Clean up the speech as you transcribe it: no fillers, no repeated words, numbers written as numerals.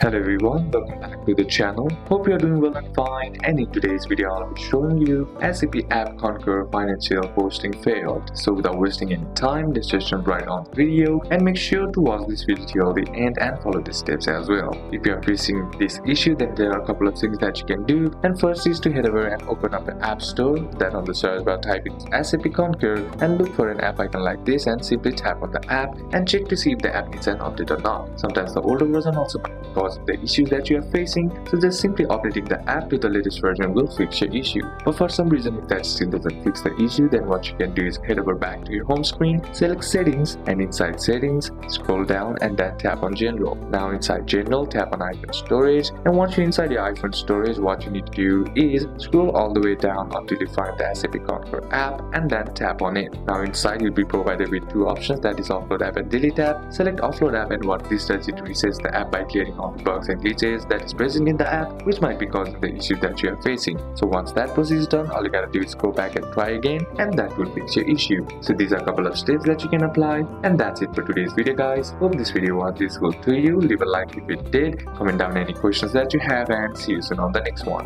Hello everyone, welcome back to the channel. Hope you are doing well and fine, and in today's video I'll be showing you SAP App Concur Financial Posting failed. So without wasting any time, let's just jump right on the video and make sure to watch this video till the end and follow the steps as well. If you are facing this issue, then there are a couple of things that you can do, and first is to head over and open up the App Store. Then on the search bar type in SAP Concur and look for an app icon like this and simply tap on the app and check to see if the app needs an update or not. Sometimes the older version also cause the issues that you are facing, so just simply updating the app to the latest version will fix your issue. But for some reason, if that still doesn't fix the issue, then what you can do is head over back to your home screen, select settings, and inside settings scroll down and then tap on general. Now inside general, tap on iPhone storage, and once you're inside your iPhone storage, what you need to do is scroll all the way down until you find the SAP Concur app and then tap on it. Now inside you'll be provided with two options, that is offload app and delete app. Select offload app, and what this does, it resets the app by clearing all the bugs and glitches that is present in the app, which might be causing the issue that you are facing. So once that process is done, all you gotta do is go back and try again, and that will fix your issue. So these are a couple of steps that you can apply, and that's it for today's video, guys. Hope this video was useful to you. Leave a like if it did, comment down any questions that you have, and see you soon on the next one.